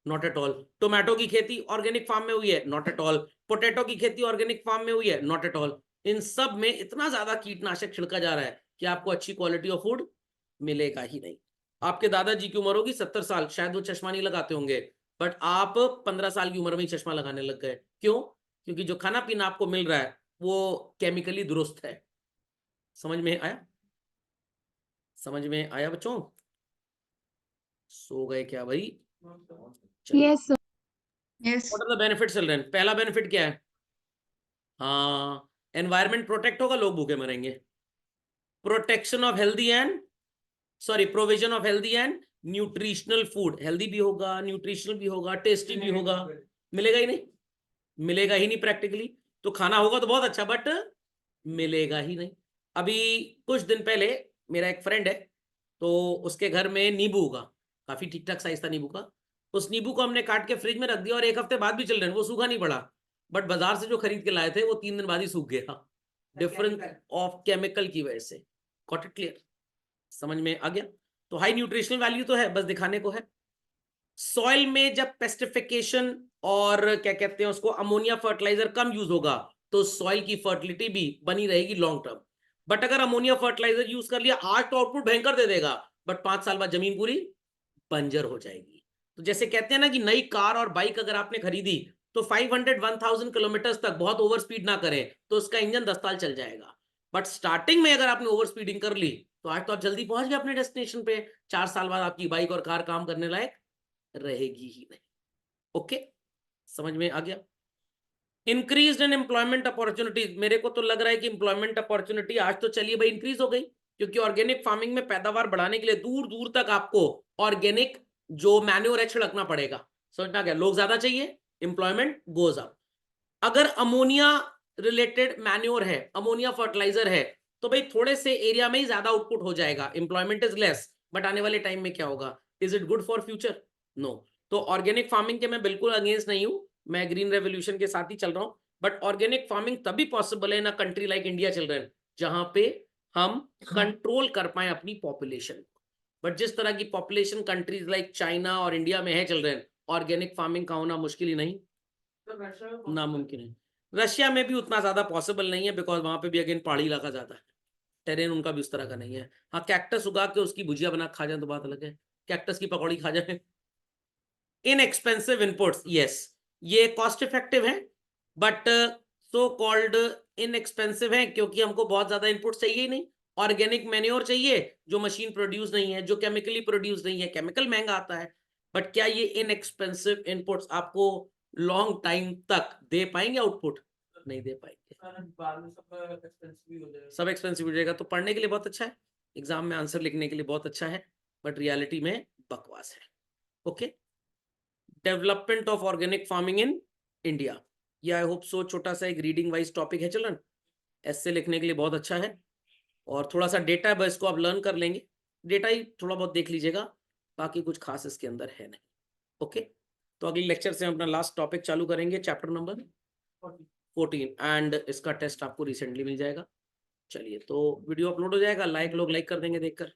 Not at all. टोमेटो की खेती ऑर्गेनिक फार्म में हुई है? Not at all. पोटैटो की खेती ऑर्गेनिक फार्म में हुई है? Not at all. इन सब में इतना ज्यादा कीटनाशक छिड़का जा रहा है कि आपको अच्छी क्वालिटी ऑफ फूड मिलेगा ही नहीं। आपके दादाजी की उम्र होगी 70 साल, शायद वो चश्मा नहीं लगाते होंगे, बट आप 15 साल की उम्र में ही चश्मा लगाने लग गए। क्यों? क्योंकि जो खाना पीना आपको मिल रहा है वो केमिकली दुरुस्त है। समझ में आया? समझ में आया बच्चों? सो गए क्या भाई? चलिए, Yes, sir. Yes. What are the benefit children? पहला बेनिफिट क्या है? हाँ, एनवायरमेंट प्रोटेक्ट होगा, लोग भूखे मरेंगे। Protection of healthy and provision of healthy and nutritional food. Healthy भी होगा, न्यूट्रिशनल भी होगा, टेस्टी भी होगा। मिलेगा ही नहीं, मिलेगा ही नहीं प्रैक्टिकली। तो खाना होगा तो बहुत अच्छा, बट मिलेगा ही नहीं। अभी कुछ दिन पहले मेरा एक फ्रेंड है, तो उसके घर में नींबू उगा, काफी ठीक ठाक साइज था नींबू का। उस नींबू को हमने काट के फ्रिज में रख दिया और 1 हफ्ते बाद भी चल रहे हैं, वो सूखा नहीं पड़ा। बट बाजार से जो खरीद के लाए थे वो 3 दिन बाद ही सूख गया, डिफरेंस ऑफ केमिकल की वजह से। Got it clear? समझ में आ गया? तो हाई न्यूट्रिशनल वैल्यू तो है, बस दिखाने को है। सॉइल में जब पेस्टिफिकेशन और क्या कहते हैं उसको, अमोनिया फर्टिलाइजर कम यूज होगा, तो सॉइल की फर्टिलिटी भी बनी रहेगी लॉन्ग टर्म। बट अगर अमोनिया फर्टिलाइजर यूज कर लिया, आज तो आउटपुट भयंकर दे देगा, बट 5 साल बाद जमीन पूरी बंजर हो जाएगी। तो जैसे कहते हैं ना कि नई कार और बाइक अगर आपने खरीदी तो 500-1000 किलोमीटर तक बहुत ओवर स्पीड ना करें तो उसका इंजन 10 साल चल जाएगा। बट स्टार्टिंग में अगर आपने ओवर स्पीडिंग कर ली तो आज तो आप जल्दी पहुंच गए अपने डेस्टिनेशन पे, 4 साल बाद आपकी बाइक और कार काम करने लायक रहेगी ही नहीं। ओके, समझ में आ गया? Increase in employment opportunities. मेरे को तो लग रहा है कि एम्प्लॉयमेंट अपॉर्चुनिटी आज तो चलिए भाई इंक्रीज हो गई, क्योंकि ऑर्गेनिक फार्मिंग में पैदावार बढ़ाने के लिए दूर दूर तक आपको ऑर्गेनिक जो मैन्योर है छिड़कना पड़ेगा। समझना क्या? लोग ज्यादा चाहिए, एम्प्लॉयमेंट गोज अप। अगर अमोनिया रिलेटेड मैन्योर है, अमोनिया फर्टिलाइजर है, तो भाई थोड़े से एरिया में ही ज्यादा आउटपुट हो जाएगा, एम्प्लॉयमेंट इज लेस। बट आने वाले टाइम में क्या होगा? Is it good for future? No. तो ऑर्गेनिक फार्मिंग के मैं बिल्कुल अगेंस्ट नहीं हूं, मैं ग्रीन रेवोल्यूशन के साथ ही चल रहा हूं। बट ऑर्गेनिक फार्मिंग तभी पॉसिबल है in a country like India children, जहां पे हम कंट्रोल कर पाए अपनी पॉपुलेशन। बट जिस तरह की पॉपुलेशन कंट्रीज लाइक चाइना और इंडिया में है चिल्ड्रन, ऑर्गेनिक फार्मिंग का होना मुश्किल ही नहीं, नामुमकिन है। रशिया में भी उतना ज्यादा पॉसिबल नहीं है, बिकॉज वहां पे भी अगेन पहाड़ी इलाका ज्यादा है, टेरेन उनका भी उस तरह का नहीं है। हाँ, कैक्टस उगा के उसकी भुजिया बना खा जाए तो बात अलग है, कैक्टस की पकौड़ी खा जाए। इनएक्सपेंसिव इनपुट्स, यस, ये कॉस्ट इफेक्टिव है, बट सो कॉल्ड इनएक्सपेंसिव है क्योंकि हमको बहुत ज्यादा इनपुट चाहिए ही नहीं। ऑर्गेनिक मैन्योर चाहिए जो मशीन प्रोड्यूस नहीं है, जो केमिकली प्रोड्यूस नहीं है। केमिकल महंगा आता है, बट क्या ये इनएक्सपेंसिव इनपुट्स आपको लॉन्ग टाइम तक दे पाएंगे आउटपुट? नहीं दे पाएंगे, सब एक्सपेंसिव हो जाएगा। तो पढ़ने के लिए बहुत अच्छा है, एग्जाम में आंसर लिखने के लिए बहुत अच्छा है, बट रियलिटी में बकवास है। Okay, development of organic farming in India, ये आई होप सो छोटा सा एक रीडिंग वाइज टॉपिक है चिल्ड्रन, ऐसे लिखने के लिए बहुत अच्छा है। और थोड़ा सा डेटा है, बस इसको आप लर्न कर लेंगे, डेटा ही थोड़ा बहुत देख लीजिएगा, बाकी कुछ खास इसके अंदर है नहीं। ओके, तो अगले लेक्चर से हम अपना लास्ट टॉपिक चालू करेंगे, चैप्टर नंबर 14, एंड इसका टेस्ट आपको रिसेंटली मिल जाएगा। चलिए, तो वीडियो अपलोड हो जाएगा, लोग लाइक कर देंगे देखकर।